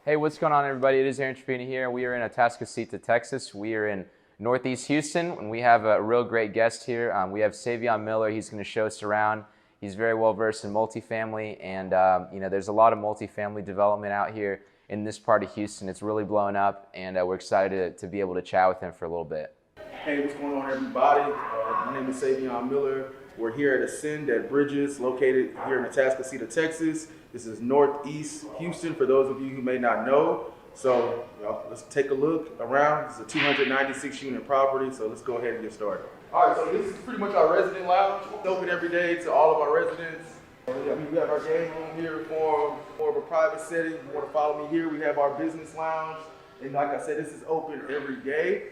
Hey, what's going on, everybody? It is Aaron Trevino here. We are in Atascocita, Texas. We are in Northeast Houston, and we have a real great guest here. We have Savion Miller. He's going to show us around. He's very well versed in multifamily, and there's a lot of multifamily development out here in this part of Houston. It's really blowing up, and we're excited to be able to chat with him for a little bit. Hey, what's going on, everybody? My name is Savion Miller. We're here at Ascend at Bridges, located here in Atascocita, Texas. This is Northeast Houston, for those of you who may not know. So let's take a look around. This is a 296 unit property, so let's go ahead and get started. All right, so this is pretty much our resident lounge. It's open every day to all of our residents. We have our game room here for more of a private setting. If you want to follow me here, we have our business lounge. And like I said, this is open every day.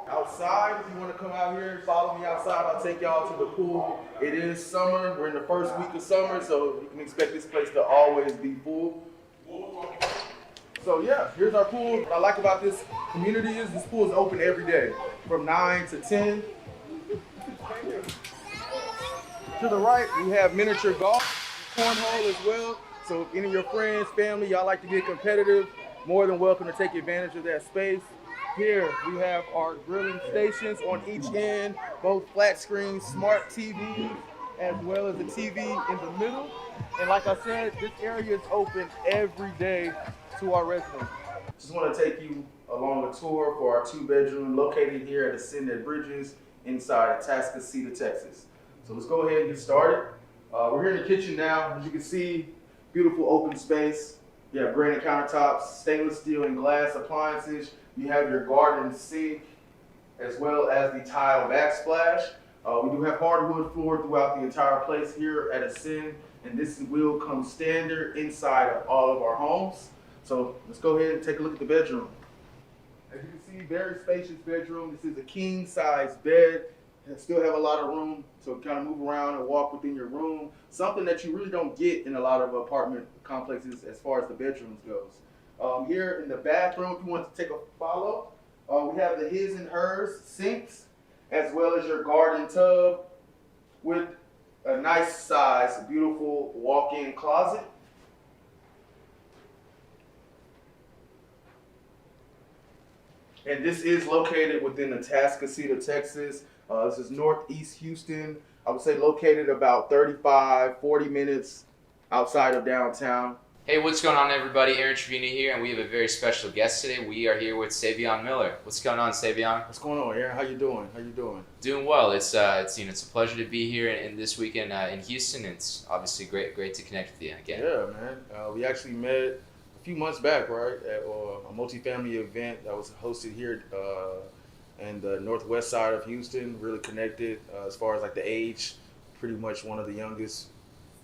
Outside, if you want to come out here and follow me outside, I'll take y'all to the pool. It is summer. We're in the first week of summer, so you can expect this place to always be full. So yeah, here's our pool. What I like about this community is this pool is open every day from 9 to 10. To the right, we have miniature golf, cornhole as well. So if any of your friends, family, y'all like to get competitive, more than welcome to take advantage of that space. Here we have our grilling stations on each end, both flat screen, smart TVs, as well as a TV in the middle. And like I said, this area is open every day to our residents. Just want to take you along a tour for our 2-bedroom located here at Ascend at Bridges inside Atascocita, Texas. So let's go ahead and get started. We're here in the kitchen now. As you can see, beautiful open space. You have granite countertops, stainless steel and glass appliances. You have your garden sink, as well as the tile backsplash. We do have hardwood floor throughout the entire place here at Ascend, and this will come standard inside of all of our homes. So let's go ahead and take a look at the bedroom. As you can see, very spacious bedroom. This is a king size bed. You still have a lot of room to kind of move around and walk within your room. Something that you really don't get in a lot of apartment complexes as far as the bedrooms goes. Here in the bathroom, if you want to take a follow, we have the his and hers sinks, as well as your garden tub with a nice size, beautiful walk-in closet. And this is located within Atascocita, Texas. This is Northeast Houston. I would say located about 35, 40 minutes outside of downtown. Hey, what's going on, everybody? Aaron Trevino here, and we have a very special guest today. We are here with Savion Miller. What's going on, Savion? What's going on, Aaron? How you doing? Doing well. It's a pleasure to be here in this weekend in Houston. It's obviously great to connect with you again. Yeah, man. We actually met a few months back, right, at a multifamily event that was hosted here in the northwest side of Houston. Really connected as far as like the age. Pretty much one of the youngest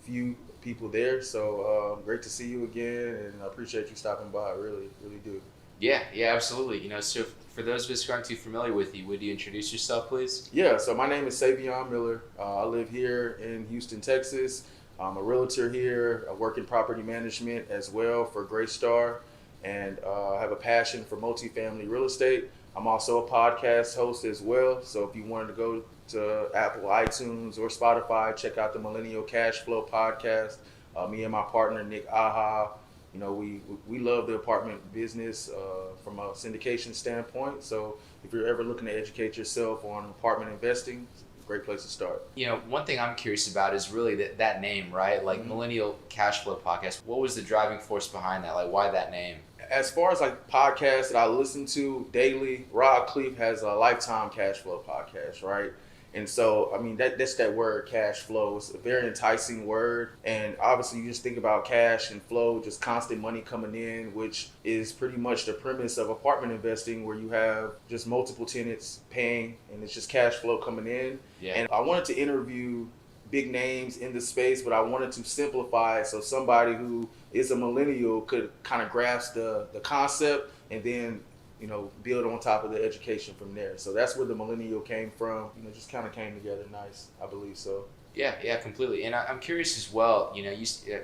few people there. So great to see you again, and I appreciate you stopping by. I really do. Yeah, absolutely. So for those of us who aren't too familiar with you, would you introduce yourself, please? Yeah, so my name is Savion Miller. I live here in Houston, Texas. I'm a realtor here. I work in property management as well for Greystar, and I have a passion for multifamily real estate. I'm also a podcast host as well. So if you wanted to go to Apple, iTunes, or Spotify, check out the Millennial Cash Flow Podcast. Me and my partner, Nick Aha, we love the apartment business from a syndication standpoint. So if you're ever looking to educate yourself on apartment investing, it's a great place to start. One thing I'm curious about is really that name, right? Like Millennial Cash Flow Podcast. What was the driving force behind that? Like, why that name? As far as like podcasts that I listen to daily, Rob Cleef has a Lifetime Cash Flow podcast, right? And so, I mean, that's that word, cash flow. It's a very enticing word. And obviously, you just think about cash and flow, just constant money coming in, which is pretty much the premise of apartment investing, where you have just multiple tenants paying, and it's just cash flow coming in. Yeah. And I wanted to interview big names in the space, but I wanted to simplify it so somebody who is a millennial could kind of grasp the concept and then build on top of the education from there. So that's where the millennial came from. Just kind of came together nice, I believe so. Yeah, completely. And I'm curious as well.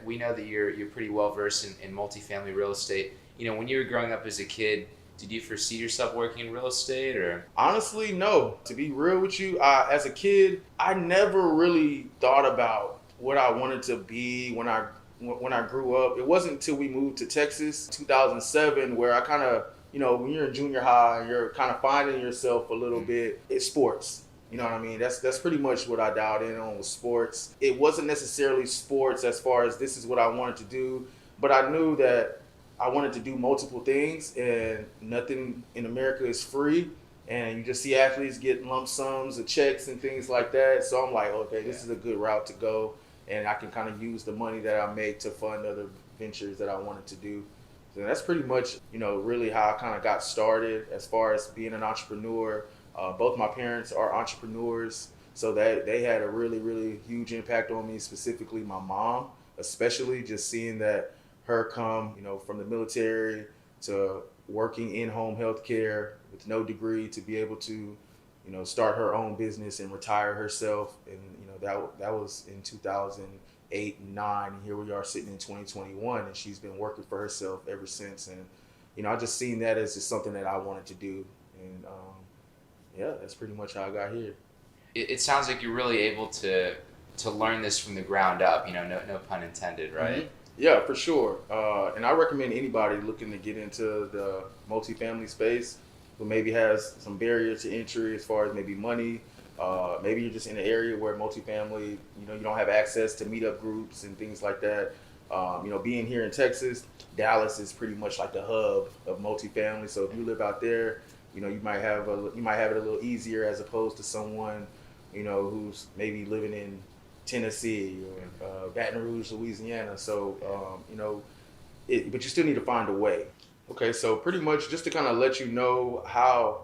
We know that you're pretty well versed in multifamily real estate. When you were growing up as a kid, did you foresee yourself working in real estate, or? Honestly, no. To be real with you, as a kid, I never really thought about what I wanted to be when I when I grew up. It wasn't until we moved to Texas, 2007, where I kind of, when you're in junior high, you're kind of finding yourself a little bit. It's sports. You know what I mean? That's pretty much what I dialed in on, was sports. It wasn't necessarily sports as far as this is what I wanted to do, but I knew that I wanted to do multiple things, and nothing in America is free. And you just see athletes get lump sums of checks and things like that. So I'm like, okay, this is a good route to go, and I can kind of use the money that I make to fund other ventures that I wanted to do. So that's pretty much, really how I kind of got started as far as being an entrepreneur. Both my parents are entrepreneurs, so that they had a really, really huge impact on me, specifically my mom, especially just seeing that her come, from the military to working in-home healthcare with no degree to be able to, start her own business and retire herself. And, that was in 2008 and 9. And here we are sitting in 2021, and she's been working for herself ever since. And, I just seen that as just something that I wanted to do. And, yeah, that's pretty much how I got here. It sounds like you're really able to learn this from the ground up, no pun intended, right? Mm-hmm. Yeah, for sure. And I recommend anybody looking to get into the multifamily space who maybe has some barriers to entry as far as maybe money. Maybe you're just in an area where multifamily, you don't have access to meetup groups and things like that. Being here in Texas, Dallas is pretty much like the hub of multifamily. So if you live out there, you might have it a little easier as opposed to someone, who's maybe living in Tennessee or Baton Rouge, Louisiana. So, but you still need to find a way. Okay, so pretty much just to kind of let you know how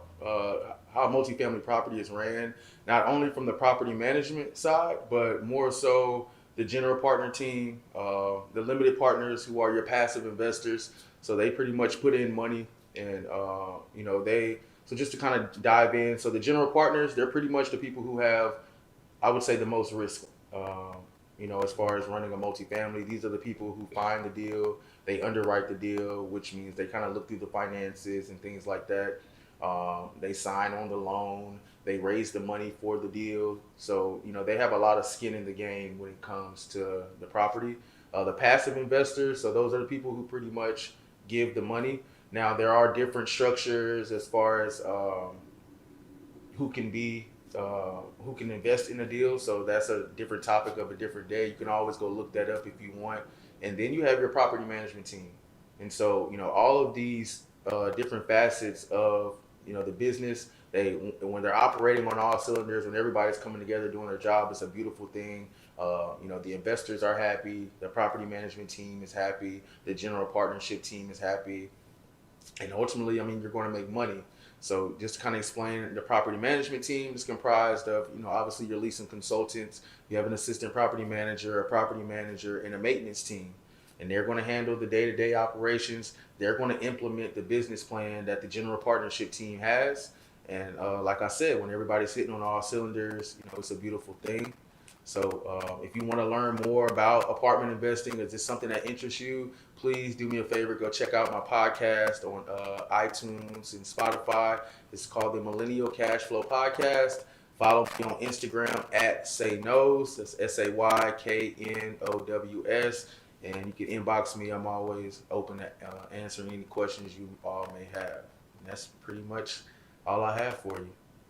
multifamily property is ran, not only from the property management side, but more so the general partner team, the limited partners who are your passive investors. So they pretty much put in money, and so just to kind of dive in. So the general partners, they're pretty much the people who have, I would say, the most risk. As far as running a multifamily, these are the people who find the deal, they underwrite the deal, which means they kind of look through the finances and things like that. They sign on the loan, they raise the money for the deal. So, they have a lot of skin in the game when it comes to the property. The passive investors, so those are the people who pretty much give the money. Now, there are different structures as far as who can invest in a deal. So that's a different topic of a different day. You can always go look that up if you want. And then you have your property management team. And so, all of these different facets of, the business, when they're operating on all cylinders, when everybody's coming together doing their job, it's a beautiful thing. The investors are happy, the property management team is happy, the general partnership team is happy. And ultimately, you're going to make money. So just to kind of explain, the property management team is comprised of, obviously your leasing consultants. You have an assistant property manager, a property manager, and a maintenance team. And they're going to handle the day-to-day operations. They're going to implement the business plan that the general partnership team has. And like I said, when everybody's hitting on all cylinders, it's a beautiful thing. So if you want to learn more about apartment investing, is this something that interests you, please do me a favor, go check out my podcast on iTunes and Spotify. It's called the Millennial Cash Flow Podcast. Follow me on Instagram at SayKnows. That's SayKnows. And you can inbox me. I'm always open to answering any questions you all may have. And that's pretty much all I have for you.